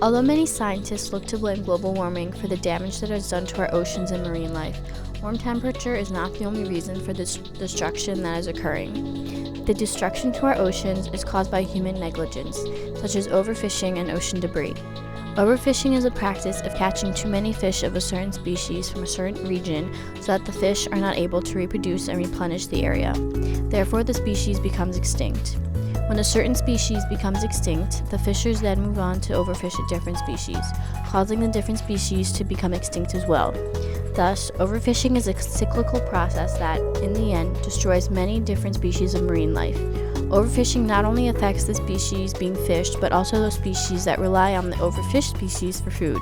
Although many scientists look to blame global warming for the damage that is done to our oceans and marine life, warm temperature is not the only reason for this destruction that is occurring. The destruction to our oceans is caused by human negligence, such as overfishing and ocean debris. Overfishing is a practice of catching too many fish of a certain species from a certain region so that the fish are not able to reproduce and replenish the area. Therefore, the species becomes extinct. When a certain species becomes extinct, the fishers then move on to overfish a different species, causing the different species to become extinct as well. Thus, overfishing is a cyclical process that, in the end, destroys many different species of marine life. Overfishing not only affects the species being fished, but also those species that rely on the overfished species for food.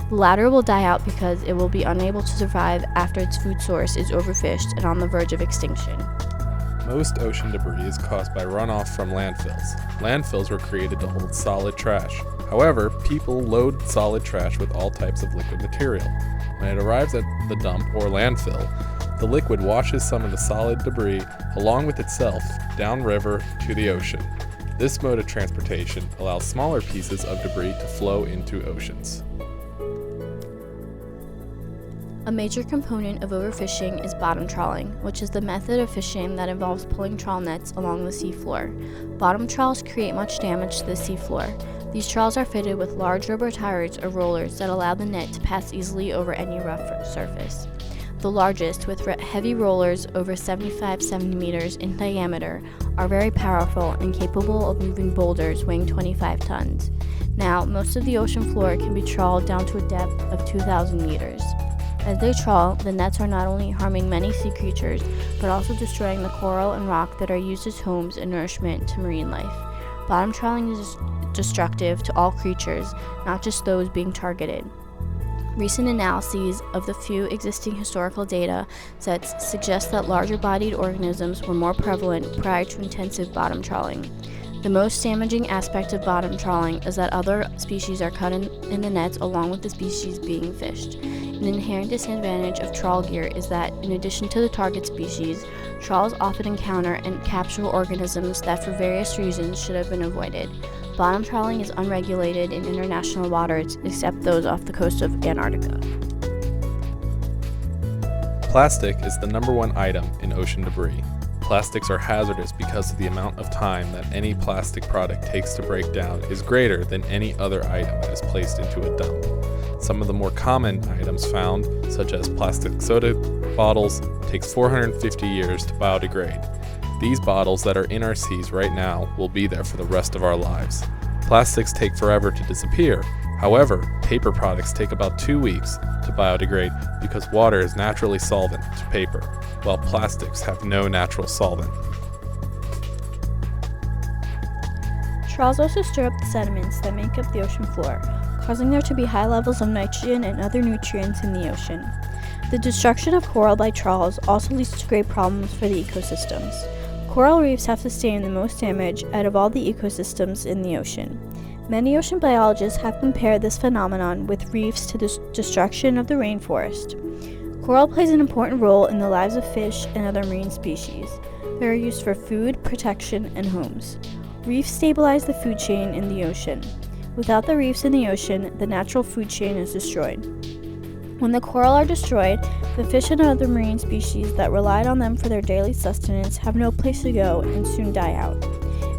The latter will die out because it will be unable to survive after its food source is overfished and on the verge of extinction. Most ocean debris is caused by runoff from landfills. Landfills were created to hold solid trash. However, people load solid trash with all types of liquid material. When it arrives at the dump or landfill, the liquid washes some of the solid debris along with itself downriver to the ocean. This mode of transportation allows smaller pieces of debris to flow into oceans. A major component of overfishing is bottom trawling, which is the method of fishing that involves pulling trawl nets along the seafloor. Bottom trawls create much damage to the seafloor. These trawls are fitted with large rubber tires or rollers that allow the net to pass easily over any rough surface. The largest, with heavy rollers over 75 centimeters in diameter, are very powerful and capable of moving boulders weighing 25 tons. Now, most of the ocean floor can be trawled down to a depth of 2,000 meters. As they trawl, the nets are not only harming many sea creatures, but also destroying the coral and rock that are used as homes and nourishment to marine life. Bottom trawling is destructive to all creatures, not just those being targeted. Recent analyses of the few existing historical data sets suggest that larger-bodied organisms were more prevalent prior to intensive bottom trawling. The most damaging aspect of bottom trawling is that other species are caught in the nets along with the species being fished. An inherent disadvantage of trawl gear is that, in addition to the target species, trawls often encounter and capture organisms that for various reasons should have been avoided. Bottom trawling is unregulated in international waters except those off the coast of Antarctica. Plastic is the number one item in ocean debris. Plastics are hazardous because of the amount of time that any plastic product takes to break down is greater than any other item that is placed into a dump. Some of the more common items found, such as plastic soda bottles, takes 450 years to biodegrade. These bottles that are in our seas right now will be there for the rest of our lives. Plastics take forever to disappear. However, paper products take about 2 weeks to biodegrade because water is naturally solvent to paper, while plastics have no natural solvent. Trawls also stir up the sediments that make up the ocean floor, causing there to be high levels of nitrogen and other nutrients in the ocean. The destruction of coral by trawls also leads to great problems for the ecosystems. Coral reefs have sustained the most damage out of all the ecosystems in the ocean. Many ocean biologists have compared this phenomenon with reefs to the destruction of the rainforest. Coral plays an important role in the lives of fish and other marine species. They are used for food, protection, and homes. Reefs stabilize the food chain in the ocean. Without the reefs in the ocean, the natural food chain is destroyed. When the coral are destroyed, the fish and other marine species that relied on them for their daily sustenance have no place to go and soon die out.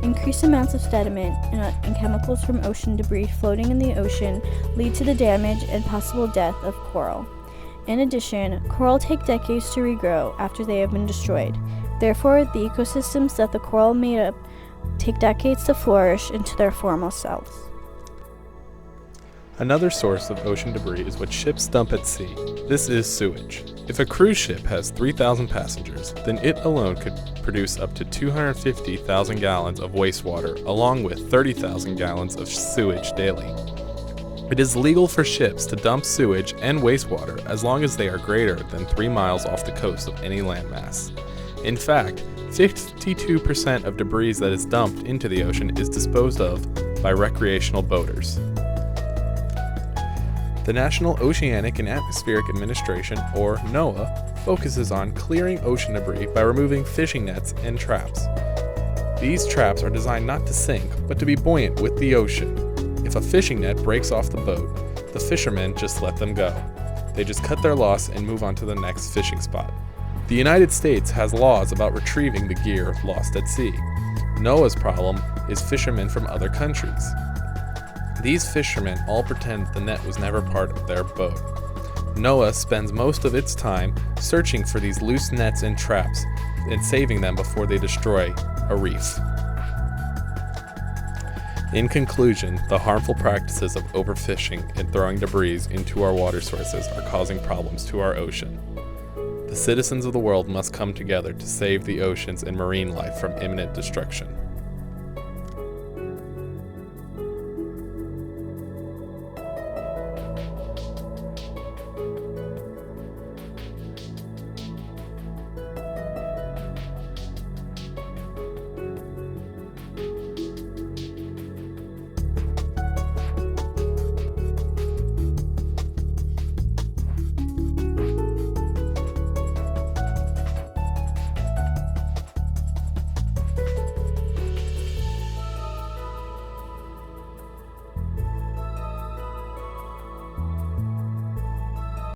Increased amounts of sediment and chemicals from ocean debris floating in the ocean lead to the damage and possible death of coral. In addition, coral take decades to regrow after they have been destroyed. Therefore, the ecosystems that the coral made up take decades to flourish into their former selves. Another source of ocean debris is what ships dump at sea. This is sewage. If a cruise ship has 3,000 passengers, then it alone could produce up to 250,000 gallons of wastewater, along with 30,000 gallons of sewage daily. It is legal for ships to dump sewage and wastewater as long as they are greater than 3 miles off the coast of any landmass. In fact, 52% of debris that is dumped into the ocean is disposed of by recreational boaters. The National Oceanic and Atmospheric Administration, or NOAA, focuses on clearing ocean debris by removing fishing nets and traps. These traps are designed not to sink, but to be buoyant with the ocean. If a fishing net breaks off the boat, the fishermen just let them go. They just cut their loss and move on to the next fishing spot. The United States has laws about retrieving the gear lost at sea. Noah's problem is fishermen from other countries. These fishermen all pretend the net was never part of their boat. Noah spends most of its time searching for these loose nets and traps and saving them before they destroy a reef. In conclusion, the harmful practices of overfishing and throwing debris into our water sources are causing problems to our ocean. The citizens of the world must come together to save the oceans and marine life from imminent destruction.